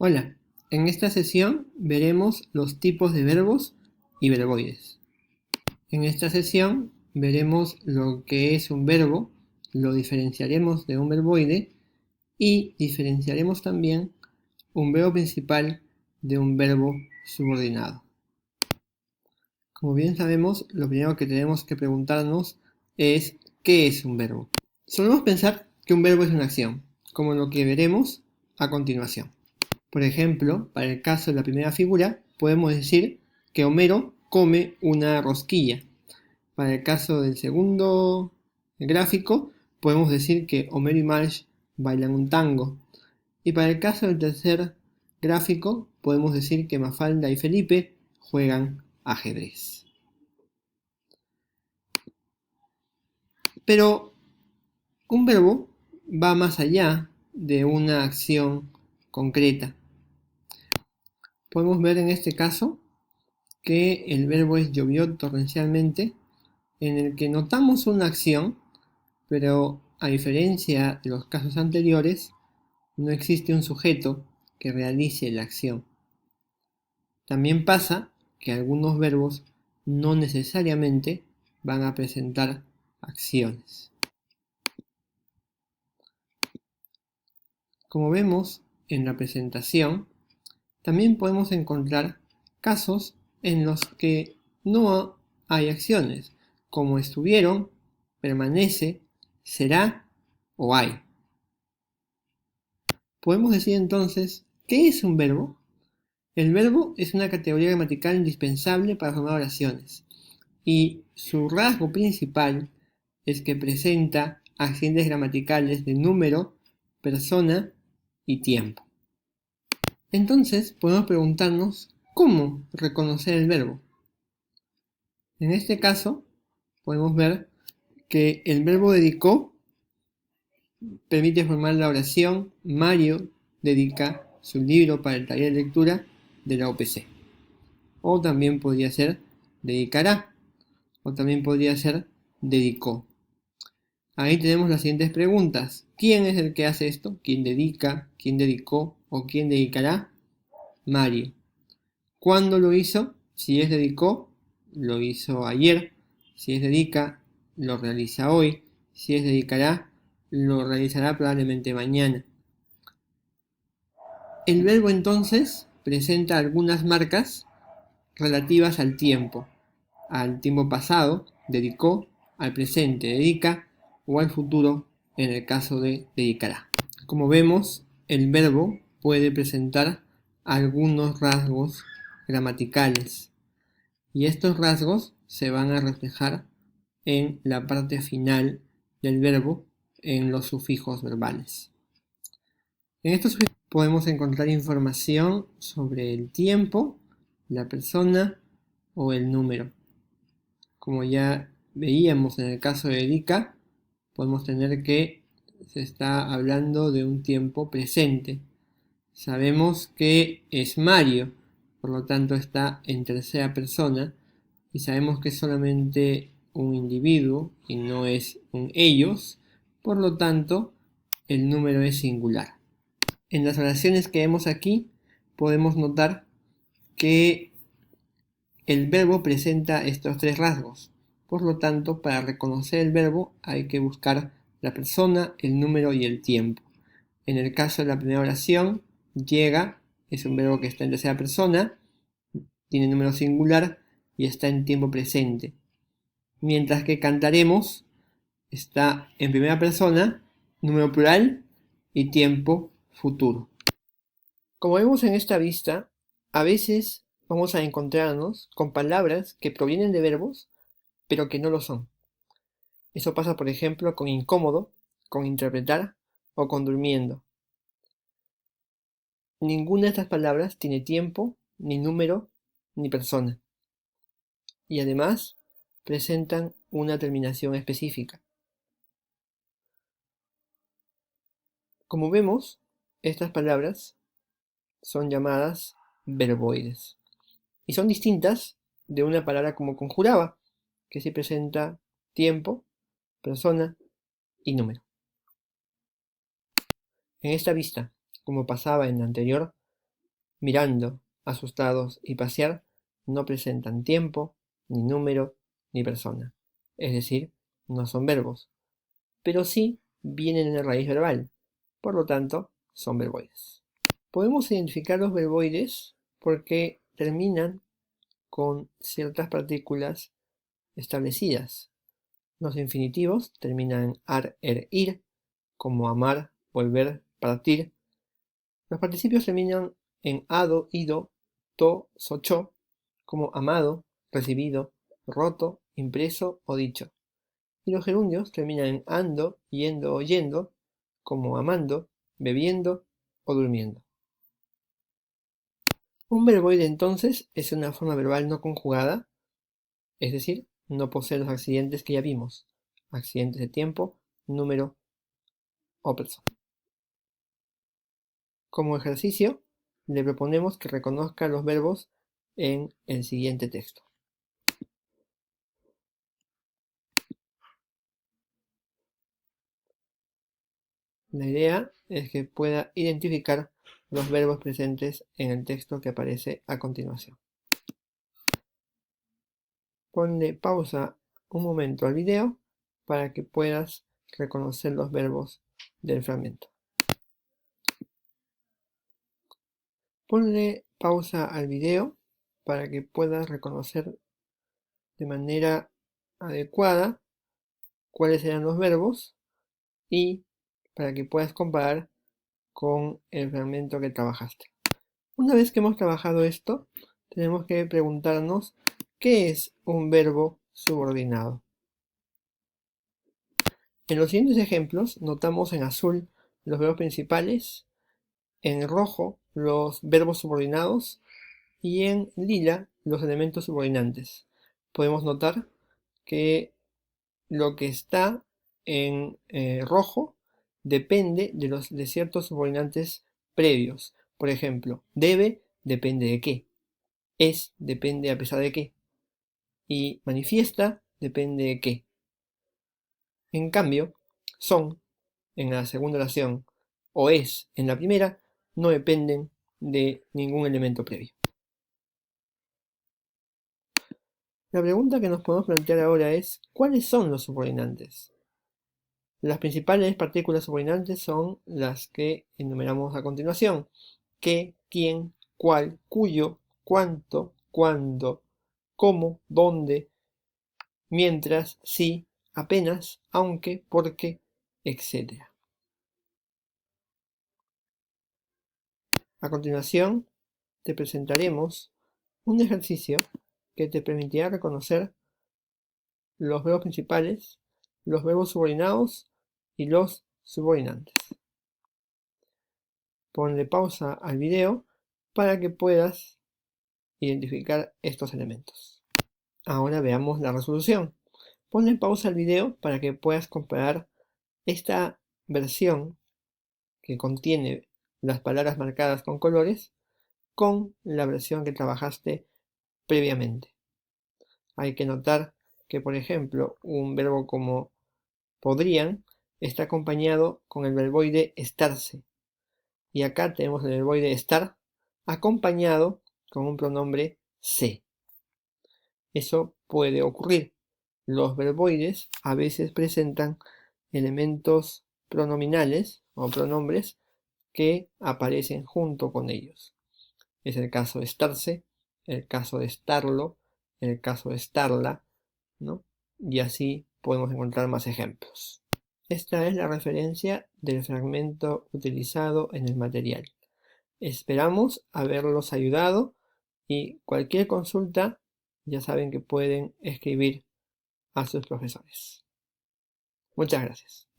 Hola, en esta sesión veremos los tipos de verbos y verboides. En esta sesión veremos lo que es un verbo, lo diferenciaremos de un verboide y diferenciaremos también un verbo principal de un verbo subordinado. Como bien sabemos, lo primero que tenemos que preguntarnos es ¿qué es un verbo? Solemos pensar que un verbo es una acción, como lo que veremos a continuación. Por ejemplo, para el caso de la primera figura, podemos decir que Homero come una rosquilla. Para el caso del segundo gráfico, podemos decir que Homero y Marge bailan un tango. Y para el caso del tercer gráfico, podemos decir que Mafalda y Felipe juegan ajedrez. Pero un verbo va más allá de una acción concreta. Podemos ver en este caso que el verbo es llovió torrencialmente, en el que notamos una acción, pero a diferencia de los casos anteriores, no existe un sujeto que realice la acción. También pasa que algunos verbos no necesariamente van a presentar acciones. Como vemos en la presentación, también podemos encontrar casos en los que no hay acciones, como estuvieron, permanece, será o hay. Podemos decir entonces, ¿qué es un verbo? El verbo es una categoría gramatical indispensable para formar oraciones, y su rasgo principal es que presenta accidentes gramaticales de número, persona y tiempo. Entonces podemos preguntarnos ¿cómo reconocer el verbo? En este caso podemos ver que el verbo dedicó permite formar la oración Mario dedica su libro para el taller de lectura de la OPC. O también podría ser dedicará. O también podría ser dedicó. Ahí tenemos las siguientes preguntas. ¿Quién es el que hace esto? ¿Quién dedica? ¿Quién dedicó? ¿O quién dedicará? Mario. ¿Cuándo lo hizo? Si es dedicó, lo hizo ayer. Si es dedica, lo realiza hoy. Si es dedicará, lo realizará probablemente mañana. El verbo entonces presenta algunas marcas relativas al tiempo pasado, dedicó, al presente, dedica, o al futuro, en el caso de dedicará. Como vemos, el verbo puede presentar algunos rasgos gramaticales, y estos rasgos se van a reflejar en la parte final del verbo, en los sufijos verbales. En estos sufijos podemos encontrar información sobre el tiempo, la persona o el número. Como ya veíamos en el caso de dedica, podemos tener que se está hablando de un tiempo presente. Sabemos que es Mario, por lo tanto está en tercera persona, y sabemos que es solamente un individuo y no es un ellos, por lo tanto el número es singular. En las oraciones que vemos aquí podemos notar que el verbo presenta estos tres rasgos. Por lo tanto, para reconocer el verbo hay que buscar la persona, el número y el tiempo. En el caso de la primera oración, llega, es un verbo que está en tercera persona, tiene número singular y está en tiempo presente. Mientras que cantaremos está en primera persona, número plural y tiempo futuro. Como vemos en esta vista, a veces vamos a encontrarnos con palabras que provienen de verbos, pero que no lo son. Eso pasa, por ejemplo, con incómodo, con interpretar o con durmiendo. Ninguna de estas palabras tiene tiempo, ni número, ni persona. Y además presentan una terminación específica. Como vemos, estas palabras son llamadas verboides. Y son distintas de una palabra como conjuraba, que sí presenta tiempo, persona y número. En esta vista, como pasaba en la anterior, mirando, asustados y pasear no presentan tiempo, ni número, ni persona. Es decir, no son verbos, pero sí vienen en la raíz verbal, por lo tanto, son verboides. Podemos identificar los verboides porque terminan con ciertas partículas establecidas. Los infinitivos terminan en ar, er, ir, como amar, volver, partir. Los participios terminan en ado, ido, to, socho, como amado, recibido, roto, impreso o dicho. Y los gerundios terminan en ando, yendo o yendo, como amando, bebiendo o durmiendo. Un verboide entonces es una forma verbal no conjugada, es decir, no posee los accidentes que ya vimos, accidentes de tiempo, número o persona. Como ejercicio, le proponemos que reconozca los verbos en el siguiente texto. La idea es que pueda identificar los verbos presentes en el texto que aparece a continuación. Ponle pausa un momento al video para que puedas reconocer los verbos del fragmento. Ponle pausa al video para que puedas reconocer de manera adecuada cuáles serán los verbos y para que puedas comparar con el fragmento que trabajaste. Una vez que hemos trabajado esto, tenemos que preguntarnos ¿qué es un verbo subordinado? En los siguientes ejemplos notamos en azul los verbos principales, en rojo los verbos subordinados y en lila los elementos subordinantes. Podemos notar que lo que está en rojo depende de ciertos subordinantes previos. Por ejemplo, debe depende de qué, es depende a pesar de qué y manifiesta depende de qué. En cambio, son en la segunda oración o es en la primera no dependen de ningún elemento previo. La pregunta que nos podemos plantear ahora es ¿cuáles son los subordinantes? Las principales partículas subordinantes son las que enumeramos a continuación: qué, quién, cuál, cuyo, cuánto, cuándo, cómo, dónde, mientras, sí, apenas, aunque, porque, etc. A continuación, te presentaremos un ejercicio que te permitirá reconocer los verbos principales, los verbos subordinados y los subordinantes. Ponle pausa al video para que puedas identificar estos elementos. Ahora veamos la resolución. Ponle pausa al video para que puedas comparar esta versión que contiene las palabras marcadas con colores con la versión que trabajaste previamente. Hay que notar que, por ejemplo, un verbo como podrían está acompañado con el verboide estarse. Y acá tenemos el verboide estar acompañado con un pronombre se. Eso puede ocurrir. Los verboides a veces presentan elementos pronominales o pronombres que aparecen junto con ellos. Es el caso de estarse, el caso de estarlo, el caso de estarla, ¿no? Y así podemos encontrar más ejemplos. Esta es la referencia del fragmento utilizado en el material. Esperamos haberlos ayudado y cualquier consulta ya saben que pueden escribir a sus profesores. Muchas gracias.